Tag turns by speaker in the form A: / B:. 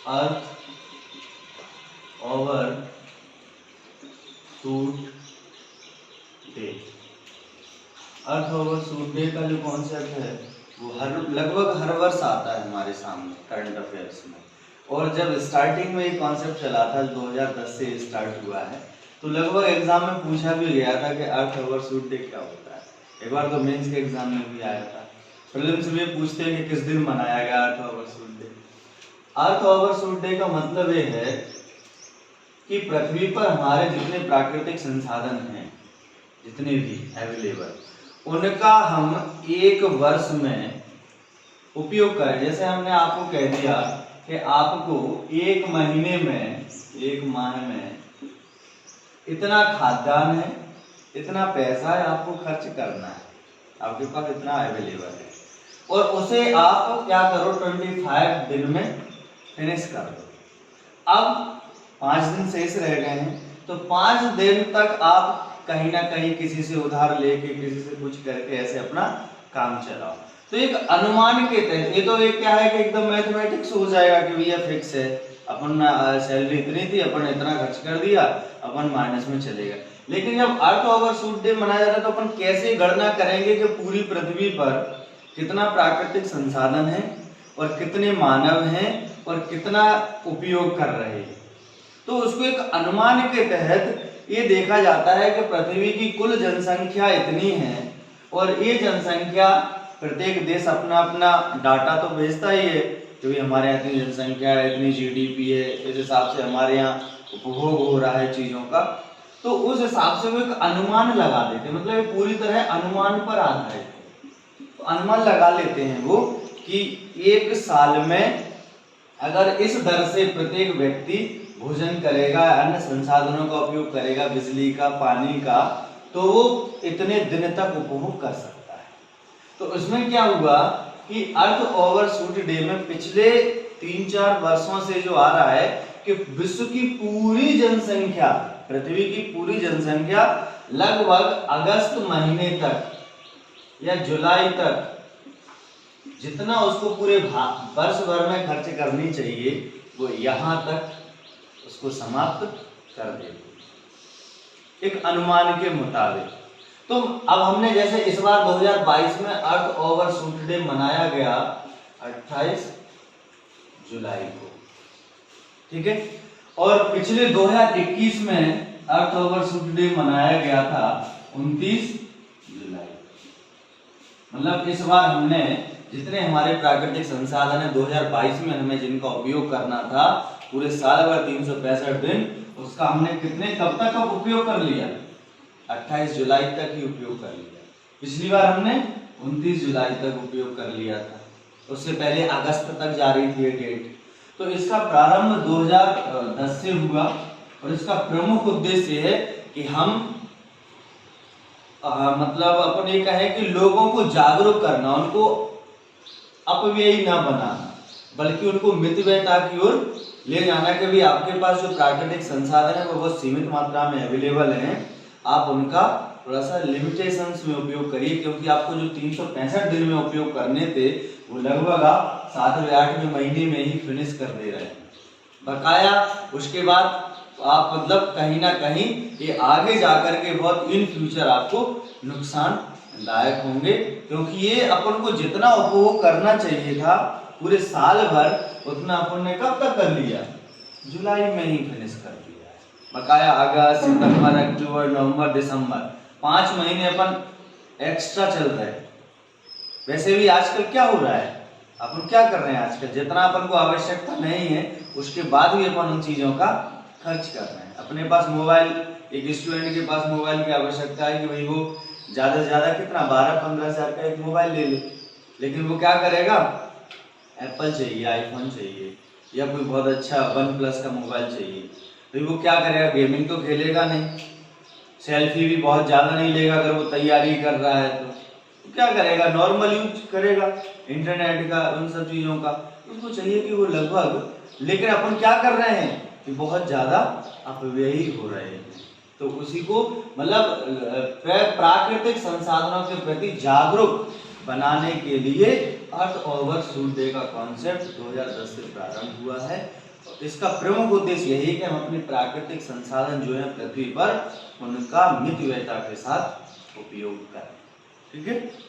A: अर्थ over shoot day. अर्थ over shoot day का जो concept है वो लगभग हर वर्ष आता है हमारे सामने करंट अफेयर्स में। और जब स्टार्टिंग में ये कॉन्सेप्ट चला था 2010 से स्टार्ट हुआ है, तो लगभग एग्जाम में पूछा भी गया था कि अर्थ ओवर शूट डे क्या होता है। एक बार तो मेंस के एग्जाम में भी आया था। प्रीलिम्स में पूछते हैं कि किस दिन मनाया गया अर्थ ओवर शूट डे। अर्थ ओवर शूट डे का मतलब ये है कि पृथ्वी पर हमारे जितने प्राकृतिक संसाधन हैं, जितने भी अवेलेबल, उनका हम एक वर्ष में उपयोग करें। जैसे हमने आपको कह दिया कि आपको एक महीने में, एक माह में इतना खाद्यान्न है, इतना पैसा है, आपको खर्च करना है, आपके पास इतना अवेलेबल है, और उसे आप क्या करो 25 दिन में फिनिश कर दो। अब 5 दिन शेष रह गए हैं, तो 5 दिन तक आप कहीं ना कहीं किसी से उधार लेके, किसी से कुछ करके ऐसे अपना काम चलाओ। तो एक अनुमान के तहत, ये तो एक क्या है कि एकदम मैथमेटिक्स हो जाएगा कि भैया फिक्स है, अपन सैलरी इतनी थी, अपन इतना खर्च कर दिया, अपन माइनस में चलेगा। लेकिन जब अर्थ ओवर शूट डे मनाया जा रहा है, तो अपन कैसे गणना करेंगे कि पूरी पृथ्वी पर कितना प्राकृतिक संसाधन है और कितने मानव हैं और कितना उपयोग कर रहे हैं। तो उसको एक अनुमान के तहत ये देखा जाता है कि पृथ्वी की कुल जनसंख्या इतनी है, और ये जनसंख्या, प्रत्येक देश अपना अपना डाटा तो भेजता ही है कि हमारे यहाँ इतनी जनसंख्या है, इतनी जीडीपी है, इस हिसाब से हमारे यहाँ उपभोग हो रहा है चीजों का। तो उस हिसाब से वो एक अनुमान लगा देते हैं, मतलब पूरी तरह अनुमान पर आधारित है। तो अनुमान लगा लेते हैं वो कि एक साल में अगर इस दर से प्रत्येक व्यक्ति भोजन करेगा, अन्य संसाधनों का उपयोग करेगा, बिजली का, पानी का, तो वो इतने दिन तक उपभोग कर सकता है। तो इसमें क्या हुआ कि अर्थ ओवर शूट डे में पिछले 3-4 वर्षों से जो आ रहा है कि विश्व की पूरी जनसंख्या, पृथ्वी की पूरी जनसंख्या लगभग अगस्त महीने तक या जुलाई तक जितना उसको पूरे वर्ष भर में खर्च करनी चाहिए, वो यहाँ तक उसको समाप्त कर देती, एक अनुमान के मुताबिक। तो अब हमने जैसे इस बार 2022 में अर्थ ओवर शूट डे मनाया गया 28 जुलाई को, ठीक है, और पिछले 2021 में अर्थ ओवर शूट डे मनाया गया था 29 जुलाई। मतलब इस बार हमने जितने हमारे प्राकृतिक संसाधन है 2022 में हमें जिनका उपयोग करना था पूरे साल भर 365 दिन, उसका हमने कितने कब तक उपयोग कर लिया? 28 जुलाई तक ही उपयोग कर लिया। पिछली बार हमने 29 जुलाई तक उपयोग कर लिया था, उससे पहले अगस्त तक जारी थी डेट। तो इसका प्रारंभ 2010 से हुआ, और इसका प्रमुख उद्देश्य है कि हम मतलब अपन ये कहें कि लोगों को जागरूक करना, उनको अपव्ययी ना बनाना, बल्कि उनको मितव्ययता की ओर ले जाना कि भी आपके पास जो प्राकृतिक संसाधन है वो बहुत सीमित मात्रा में अवेलेबल हैं, आप उनका थोड़ा सा लिमिटेशंस में उपयोग करिए, क्योंकि आपको जो 365 दिन में उपयोग करने थे वो लगभग आप 7वें 8वें महीने में ही फिनिश कर दे रहे हैं बकाया। उसके बाद आप मतलब कहीं ना कहीं ये आगे जाकर के बहुत इन फ्यूचर आपको नुकसान दायक होंगे, क्योंकि ये अपन को जितना उपभोग करना चाहिए था पूरे साल भर, उतना अपन ने कब तक कर लिया? जुलाई में ही फिनिश कर दिया है। बकाया अगस्त, सितंबर, अक्टूबर, नवंबर, दिसंबर, 5 महीने अपन एक्स्ट्रा चल रहे हैं। वैसे भी आजकल क्या हो रहा है, अपन क्या कर रहे हैं आजकल, जितना अपन को आवश्यकता नहीं है उसके बाद भी अपन उन चीजों का खर्च कर रहे हैं। अपने पास मोबाइल, एक स्टूडेंट के पास मोबाइल की आवश्यकता है कि भाई वो ज्यादा से ज्यादा कितना 12-15 हजार का एक मोबाइल ले ले, लेकिन वो क्या करेगा? एप्पल चाहिए, आईफोन चाहिए, या कोई बहुत अच्छा OnePlus का मोबाइल चाहिए। तो वो क्या करेगा? गेमिंग तो खेलेगा नहीं, सेल्फी भी बहुत ज़्यादा नहीं लेगा अगर वो तैयारी कर रहा है तो क्या करेगा? नॉर्मल यूज करेगा इंटरनेट का, उन सब चीज़ों का। उसको चाहिए कि वो लगभग, लेकिन अपन क्या कर रहे हैं कि बहुत ज़्यादा अपव्ययी हो रहे हैं। तो उसी को मतलब प्राकृतिक संसाधनों के प्रति जागरूक बनाने के लिए अर्थ ओवर शूट डे का कॉन्सेप्ट 2010 से प्रारंभ हुआ है, इसका प्रमुख उद्देश्य यही है कि हम अपनी प्राकृतिक संसाधन जो है पृथ्वी पर उनका मितव्ययता के साथ उपयोग करें। ठीक है।